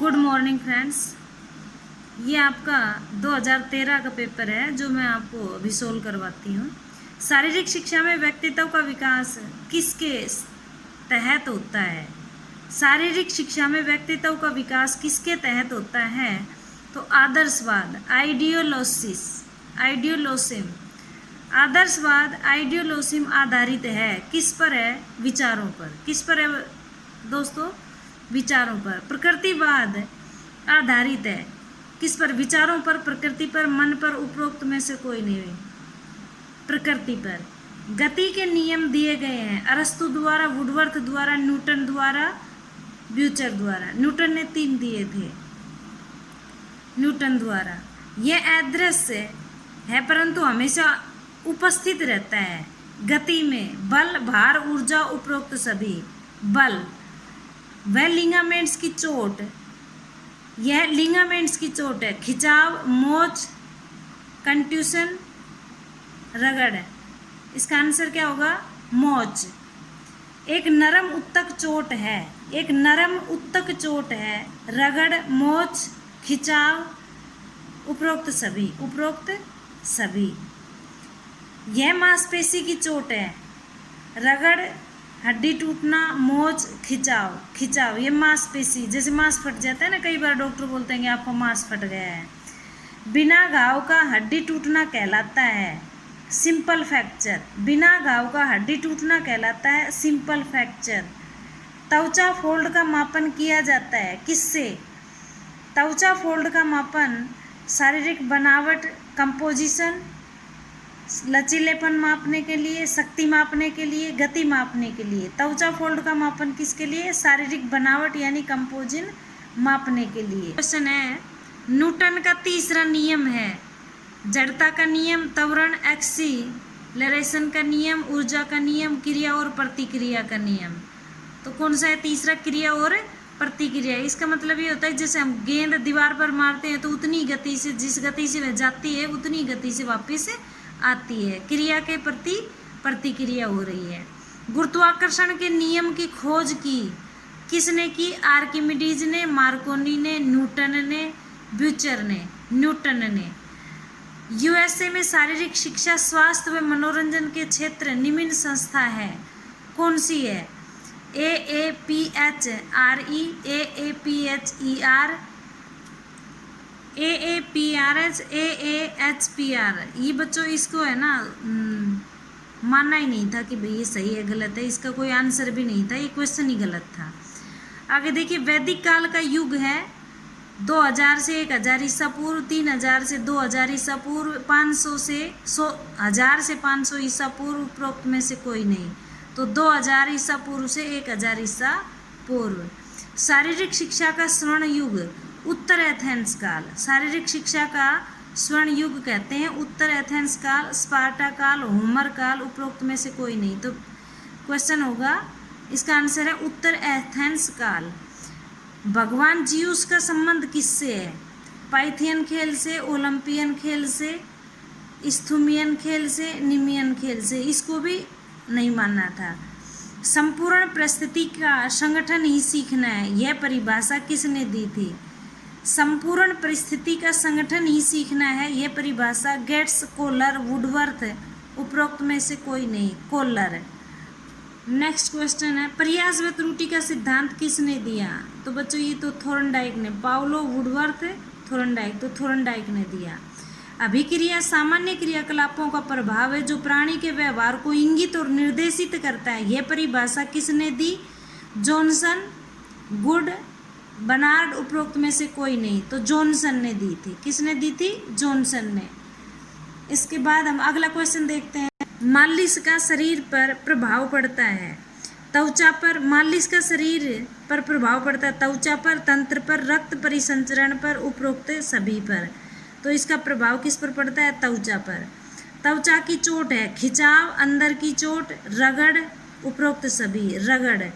Good morning friends. ये आपका 2013 का पेपर है जो मैं आपको अभी सोल्व करवाती हूँ। शारीरिक शिक्षा में व्यक्तित्व का विकास किसके तहत होता है? शारीरिक शिक्षा में व्यक्तित्व का विकास किसके तहत होता है? तो आदर्शवाद, आइडियोलोसिम। आदर्शवाद आइडियोलोसिम आधारित है। किस पर है? विचारों पर। किस पर है दोस्तों? विचारों पर। प्रकृतिवाद आधारित है। किस पर? विचारों पर, प्रकृति पर, मन पर, उपरोक्त में से कोई नहीं। प्रकृति पर। गति के नियम दिए गए हैं अरस्तु द्वारा, वुडवर्थ द्वारा, न्यूटन द्वारा, ब्यूचर द्वारा। न्यूटन ने 3 दिए थे, न्यूटन द्वारा। यह अदृश्य है परंतु हमेशा उपस्थित रहता है। गति में बल, भार, ऊर्जा, उपरोक्त सभी। बल वह लिगामेंट्स की चोट, यह लिगामेंट्स की चोट है। खिंचाव, मोच, कंट्यूशन, रगड़। इसका आंसर क्या होगा? मोच। एक नरम उत्तक चोट है, एक नरम उत्तक चोट है। रगड़, मोच, खिंचाव, उपरोक्त सभी, उपरोक्त सभी। यह मांसपेशी की चोट है। रगड़, हड्डी टूटना, मोच, खिंचाव। खिंचाव ये मांसपेशी, जैसे मांस फट जाता है ना, कई बार डॉक्टर बोलते हैं कि आपका मांस फट गया है। बिना घाव का हड्डी टूटना कहलाता है सिंपल फ्रैक्चर। बिना घाव का हड्डी टूटना कहलाता है सिंपल फ्रैक्चर। त्वचा फोल्ड का मापन किया जाता है किससे? त्वचा फोल्ड का मापन शारीरिक बनावट, कंपोजिशन, लचीलेपन मापने के लिए, शक्ति मापने के लिए, गति मापने के लिए। त्वचा फोल्ड का मापन किसके लिए? शारीरिक बनावट यानी कंपोजिशन मापने के लिए। क्वेश्चन है, न्यूटन का तीसरा नियम है जड़ता का नियम, त्वरण, एक्सीलरेशन का नियम, ऊर्जा का नियम, क्रिया और प्रतिक्रिया का नियम। तो कौन सा है तीसरा? क्रिया और प्रतिक्रिया। इसका मतलब ये होता है जैसे हम गेंद दीवार पर मारते हैं तो उतनी गति से, जिस गति से वह जाती है उतनी गति से वापस आती है। क्रिया के प्रति प्रतिक्रिया हो रही है। गुरुत्वाकर्षण के नियम की खोज की किसने की? आर्किमिडीज ने, मार्कोनी ने, न्यूटन ने, ब्यूचर ने। न्यूटन ने। यूएसए में शारीरिक शिक्षा, स्वास्थ्य व मनोरंजन के क्षेत्र निम्न संस्था है। कौन सी है? AAPHRE, AAPHER, AAPRH, AAHPR। ये बच्चों इसको है ना मानना ही नहीं था कि भाई ये सही है गलत है, इसका कोई आंसर भी नहीं था, ये क्वेश्चन ही गलत था। आगे देखिए, वैदिक काल का युग है 2000 से 1000 ईसा पूर्व, 3000 से 2000 ईसा पूर्व, 500 से 1000 से 500 ईसा पूर्व, उपरोक्त में से कोई नहीं। तो 2000 ईसा पूर्व से 1000 ईसा पूर्व। शारीरिक शिक्षा का स्वर्ण युग उत्तर एथेंस काल। शारीरिक शिक्षा का स्वर्ण युग कहते हैं उत्तर एथेंस काल, स्पार्टा काल, होमर काल, उपरोक्त में से कोई नहीं। तो क्वेश्चन होगा, इसका आंसर है उत्तर एथेंस काल। भगवान जियूस का संबंध किससे है? पाइथियन खेल से, ओलंपियन खेल से, स्थूमियन खेल से, निमियन खेल से। इसको भी नहीं मानना था। संपूर्ण परिस्थिति का संगठन ही सीखना है, यह परिभाषा किसने दी थी? संपूर्ण परिस्थिति का संगठन ही सीखना है, यह परिभाषा गेट्स, कोलर, वुडवर्थ, उपरोक्त में से कोई नहीं। कोलर। नेक्स्ट क्वेश्चन है, प्रयास व त्रुटि का सिद्धांत किसने दिया? तो बच्चों ये तो थोर्नडाइक ने। Pavlov, Woodworth, Thorndike. तो थोर्नडाइक ने दिया। अभिक्रिया सामान्य क्रियाकलापों का प्रभाव है जो प्राणी के व्यवहार को इंगित और निर्देशित करता है, यह परिभाषा किसने दी? जॉनसन, गुड, बनार्ड, उपरोक्त में से कोई नहीं। तो जॉनसन ने दी थी। किसने दी थी? जॉनसन ने। इसके बाद हम अगला क्वेश्चन देखते हैं, मालिश का शरीर पर प्रभाव पड़ता है त्वचा पर। मालिश का शरीर पर प्रभाव पड़ता है त्वचा पर, तंत्र पर, रक्त परिसंचरण पर, उपरोक्त सभी पर। तो इसका प्रभाव किस पर पड़ता है? त्वचा पर। त्वचा की चोट है खिंचाव, अंदर की चोट रगड़, उपरोक्त सभी। रगड़।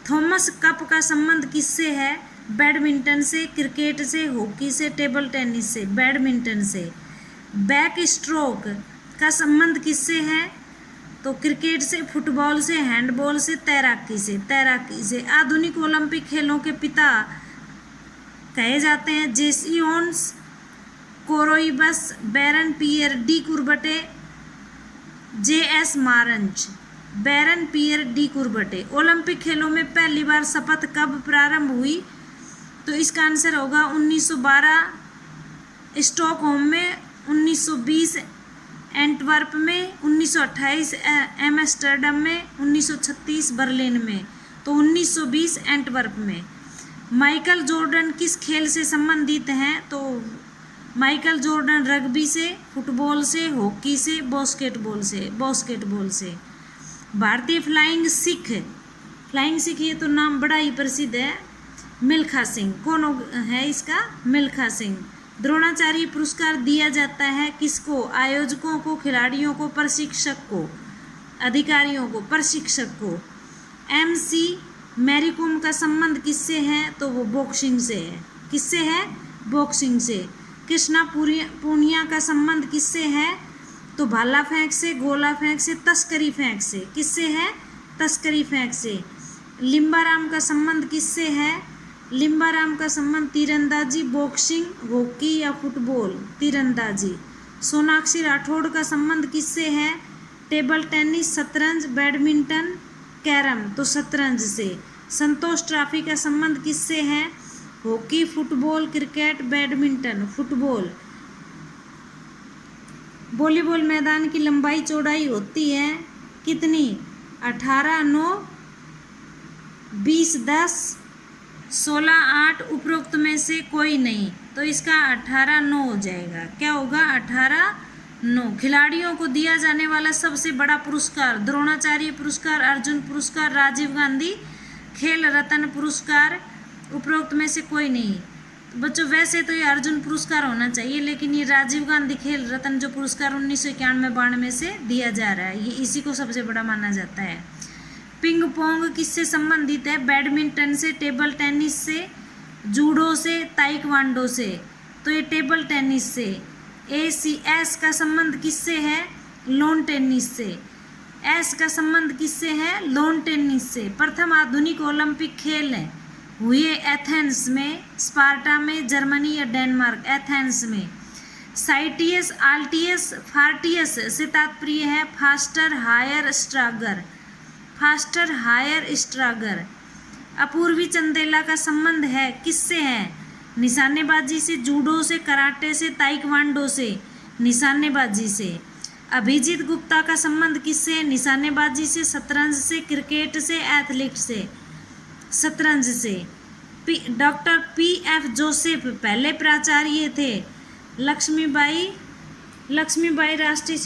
थॉमस कप का संबंध किससे है? बैडमिंटन से, क्रिकेट से, हॉकी से, टेबल टेनिस से। बैडमिंटन से। बैक स्ट्रोक का संबंध किससे है? तो क्रिकेट से, फुटबॉल से, हैंडबॉल से, तैराकी से। तैराकी से। आधुनिक ओलंपिक खेलों के पिता कहे जाते हैं। जेसिओन्स कोरोइबस, बैरन पियर डी कुर्बटे, जे.एस. मारंच, बैरन पियर डी कुर्बटे। ओलंपिक खेलों में पहली बार शपथ कब प्रारंभ हुई? तो इसका आंसर होगा 1912 स्टॉकहोम में, 1920 एंटवर्प में, 1928 एम्स्टर्डम में, 1936 बर्लिन में। तो 1920 एंटवर्प में। माइकल जॉर्डन किस खेल से संबंधित हैं? तो माइकल जॉर्डन रग्बी से, फुटबॉल से, हॉकी से, बास्केटबॉल से। भारतीय फ्लाइंग सिख ये तो नाम बड़ा ही प्रसिद्ध है, मिल्खा सिंह। कौन है इसका? मिल्खा सिंह। द्रोणाचार्य पुरस्कार दिया जाता है किसको? आयोजकों को, खिलाड़ियों को, प्रशिक्षक को, अधिकारियों को, प्रशिक्षक को। MC मैरी कॉम का संबंध किससे है? तो वो बॉक्सिंग से है। किससे है? बॉक्सिंग से। कृष्णा पूनिया का संबंध किससे है? तो भाला फेंक से, गोला फेंक से, तस्करी फेंक से। किससे है? तस्करी फेंक से। लिम्बाराम का संबंध किससे है? लिम्बाराम का संबंध तीरंदाजी, बॉक्सिंग, हॉकी या फुटबॉल, तीरंदाजी। सोनाक्षी राठौड़ का संबंध किससे है? टेबल टेनिस, शतरंज, बैडमिंटन, कैरम, तो शतरंज से। संतोष ट्रॉफी का संबंध किससे है? Hockey, football, cricket, badminton, football. Volleyball मैदान की लंबाई चौड़ाई होती है कितनी? 18, 9, 20, 10, 16, 8, उपरोक्त में से कोई नहीं। तो इसका 18, 9 हो जाएगा। क्या होगा? 18, 9। खिलाड़ियों को दिया जाने वाला सबसे बड़ा पुरस्कार? द्रोणाचार्य पुरस्कार, अर्जुन पुरस्कार, राजीव गांधी खेल रत्न पुरस्कार, उपरोक्त में से कोई नहीं। तो बच्चों वैसे तो ये अर्जुन पुरस्कार होना चाहिए, लेकिन ये राजीव गांधी खेल रत्न जो पुरस्कार 1991-92 से दिया जा रहा है, ये इसी को सबसे बड़ा माना जाता है। पिंग पोंग किससे संबंधित है? बैडमिंटन से, टेबल टेनिस से, जूडो से, ताइक्वांडो से। तो ये टेबल टेनिस से। एस का संबंध किससे है? लॉन टेनिस से। एस का संबंध किससे है? लॉन टेनिस से। प्रथम आधुनिक ओलंपिक खेल हुए एथेंस में, स्पार्टा में, जर्मनी या डेनमार्क? एथेंस में। साइटियस, आल्टियस, फार्टियस से तात्पर्य है faster, higher, stronger. Faster, higher, stronger. Apurvi Chandela का संबंध है किससे है? निशानेबाजी से, जूडो से, कराटे से, ताइक्वांडो से। निशानेबाजी से। अभिजीत गुप्ता का संबंध किससे है? निशानेबाजी से, शतरंज से, क्रिकेट से, एथलीट से। शतरंज से। Doctor P.F. जोसेफ पहले प्राचार्य थे। लक्ष्मीबाई राष्ट्रीय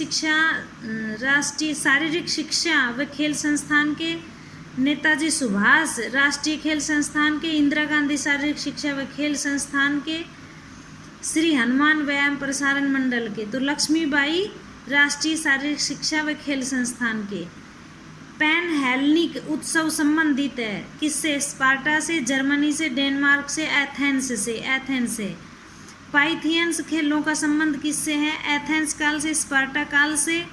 शारीरिक शिक्षा व खेल संस्थान के। नेताजी सुभाष राष्ट्रीय खेल संस्थान के। इंदिरा गांधी शारीरिक शिक्षा व खेल संस्थान के। श्री हनुमान व्यायाम प्रसारण मंडल के। तो लक्ष्मीबाई राष्ट्रीय शारीरिक शिक्षा व खेल संस्थान के। पैन हेलेनिक उत्सव संबंधित है किससे? स्पार्टा से, जर्मनी से, डेनमार्क से, एथेंस से। पाइथियंस खेलों का संबंध किससे है? एथेंस काल से, स्पार्टा काल से,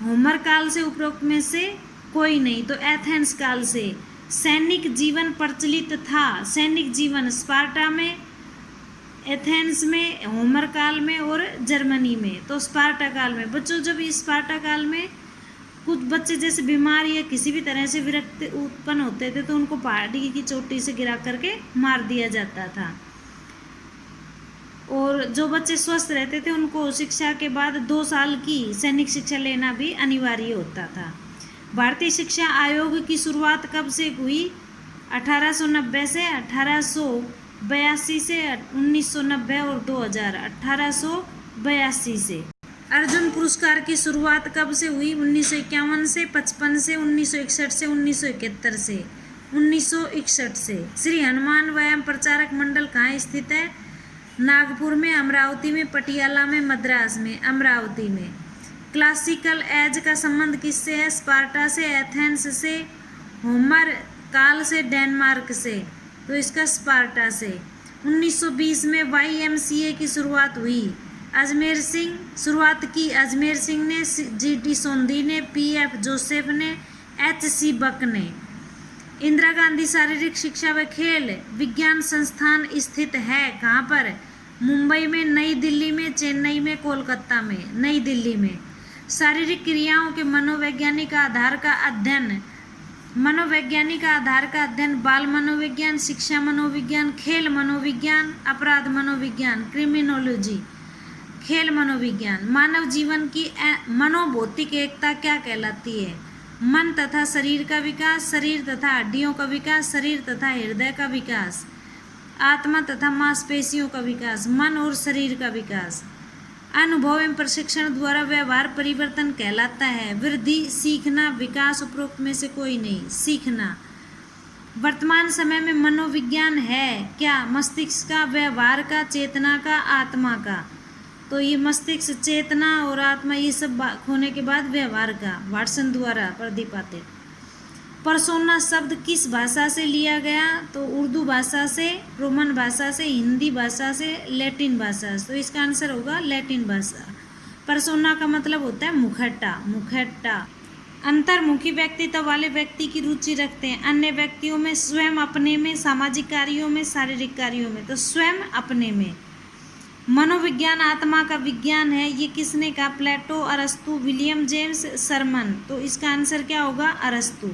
होमर काल से, उपरोक्त में से कोई नहीं। तो एथेंस काल से। सैनिक जीवन प्रचलित था। सैनिक जीवन स्पार्टा में, एथेंस में, होमर काल में और जर्मनी में। तो स्पार्टा काल में। बच्चों जब इस स्पार्टा काल में कुछ बच्चे जैसे बीमार या किसी भी तरह से विरक्त उत्पन्न होते थे तो उनको पहाड़ी की चोटी से गिरा करके मार दिया जाता था, और जो बच्चे स्वस्थ रहते थे उनको शिक्षा के बाद 2 साल की सैनिक शिक्षा लेना भी अनिवार्य होता था। भारतीय शिक्षा आयोग की शुरुआत कब से हुई? 1890 से, 1882 से, 1990 और 2000। 1882 से। अर्जुन पुरस्कार की शुरुआत कब से हुई? 1951 से, 55 से, 1961 से, 1971 से। 1961 से। श्री हनुमान व्यायाम प्रचारक मंडल कहाँ स्थित है? नागपुर में, अमरावती में, पटियाला में, मद्रास में। अमरावती में। क्लासिकल एज का संबंध किससे है? स्पार्टा से, एथेंस से, होमर काल से, डेनमार्क से। तो इसका स्पार्टा से। 1920 में YMCA की शुरुआत हुई। अजमेर सिंह शुरुआत की। अजमेर सिंह ने, GD सोंधी ने, P.F. जोसेफ ने, H.C. बक ने। इंदिरा गांधी शारीरिक शिक्षा व खेल विज्ञान संस्थान स्थित है कहाँ पर? मुंबई में, नई दिल्ली में, चेन्नई में, कोलकाता में। नई दिल्ली में। शारीरिक क्रियाओं के मनोवैज्ञानिक आधार का अध्ययन बाल मनोविज्ञान, शिक्षा मनोविज्ञान, खेल मनोविज्ञान, अपराध मनोविज्ञान, क्रिमिनोलॉजी, खेल मनोविज्ञान। मानव जीवन की मनोभौतिक एकता क्या कहलाती है? मन तथा शरीर का विकास, शरीर तथा हड्डियों का विकास, शरीर तथा हृदय का विकास, आत्मा तथा मांसपेशियों का विकास, मन और शरीर का विकास। अनुभव एवं प्रशिक्षण द्वारा व्यवहार परिवर्तन कहलाता है। वृद्धि, सीखना, विकास उपरोक्त में से कोई नहीं। सीखना। वर्तमान समय में मनोविज्ञान है क्या? मस्तिष्क का, व्यवहार का, चेतना का, आत्मा का। तो ये मस्तिष्क, चेतना और आत्मा ये सब होने के बाद व्यवहार का, वाटसन द्वारा प्रतिपादित। पर्सोना शब्द किस भाषा से लिया गया? तो उर्दू भाषा से, रोमन भाषा से, हिंदी भाषा से, लैटिन भाषा से। तो इसका आंसर होगा लैटिन भाषा। पर्सोना का मतलब होता है मुखट्टा। अंतर्मुखी व्यक्तित्व वाले व्यक्ति की रुचि रखते हैं अन्य व्यक्तियों में, स्वयं अपने में, सामाजिक कार्यों में, शारीरिक कार्यों में। तो स्वयं अपने में। मनोविज्ञान आत्मा का विज्ञान है, ये किसने कहा? प्लेटो, अरस्तु, विलियम जेम्स सरमन। तो इसका आंसर क्या होगा? अरस्तु।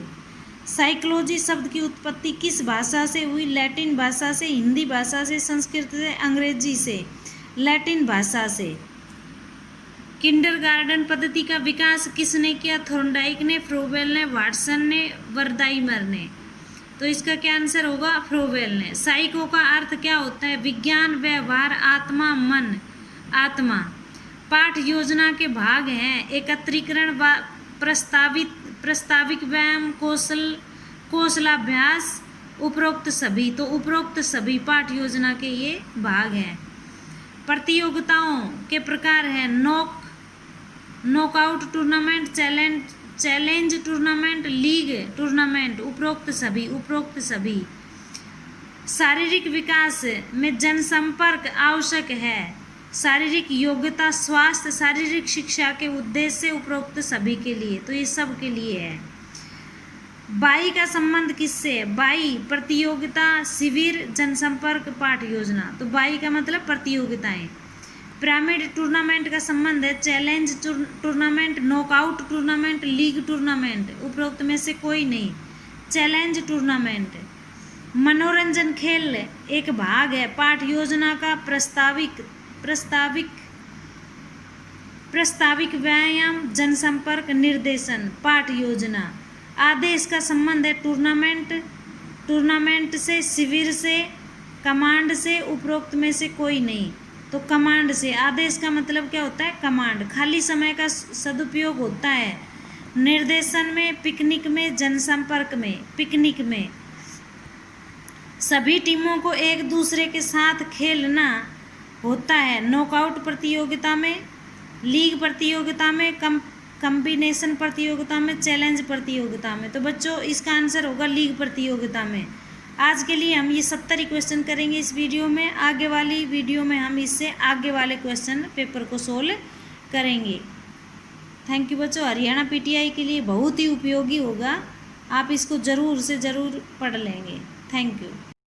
साइकोलॉजी शब्द की उत्पत्ति किस भाषा से हुई? लैटिन भाषा से, हिंदी भाषा से, संस्कृत से, अंग्रेजी से। लैटिन भाषा से। किंडरगार्टन पद्धति का विकास किसने किया? थॉर्नडाइक ने, फ्रोबेल ने, वाटसन ने, वर्दाइमर ने। तो इसका क्या आंसर होगा? फ्रोबेल ने। साइको का अर्थ क्या होता है? विज्ञान, व्यवहार, आत्मा, मन। आत्मा। पाठ योजना के भाग हैं एकत्रीकरण, प्रस्ताविक व्यायाम, कौशलाभ्यास, उपरोक्त सभी। तो उपरोक्त सभी पाठ योजना के ये भाग हैं। प्रतियोगिताओं के प्रकार हैं knockout tournament, challenge tournament, league tournament. उपरोक्त सभी। शारीरिक विकास में जनसंपर्क आवश्यक है। शारीरिक योग्यता, स्वास्थ्य, शारीरिक शिक्षा के उद्देश्य से उपरोक्त सभी के लिए। तो ये सब के लिए है। बाई का संबंध किससे है? बाई प्रतियोगिता, शिविर, जनसंपर्क, पाठ योजना। तो बाई का मतलब प्रतियोगिताएं। पिरामिड टूर्नामेंट का संबंध है challenge tournament, knockout tournament, league tournament. उपरोक्त में से कोई नहीं। Challenge tournament. मनोरंजन खेल एक भाग है पाठ योजना का। प्रस्ताविक व्यायाम, जनसंपर्क, निर्देशन, पाठ योजना। आदेश का संबंध है टूर्नामेंट से, शिविर से, कमांड से। उपरोक्त में से कोई नहीं। तो कमांड से। आदेश का मतलब क्या होता है? कमांड। खाली समय का सदुपयोग होता है निर्देशन में, पिकनिक में, जनसंपर्क में। पिकनिक में सभी टीमों को एक दूसरे के साथ खेलना होता है। नॉकआउट प्रतियोगिता में, लीग प्रतियोगिता में, कॉम्बिनेशन प्रतियोगिता में, चैलेंज प्रतियोगिता में। तो बच्चों इसका आंसर होगा लीग प्रतियोगिता में। आज के लिए हम ये 70 क्वेश्चन करेंगे इस वीडियो में। आगे वाली वीडियो में हम इससे आगे वाले क्वेश्चन पेपर को सोल्व करेंगे। थैंक यू बच्चों। हरियाणा पीटीआई के लिए बहुत ही उपयोगी होगा। आप इसको ज़रूर से ज़रूर पढ़ लेंगे। Thank you.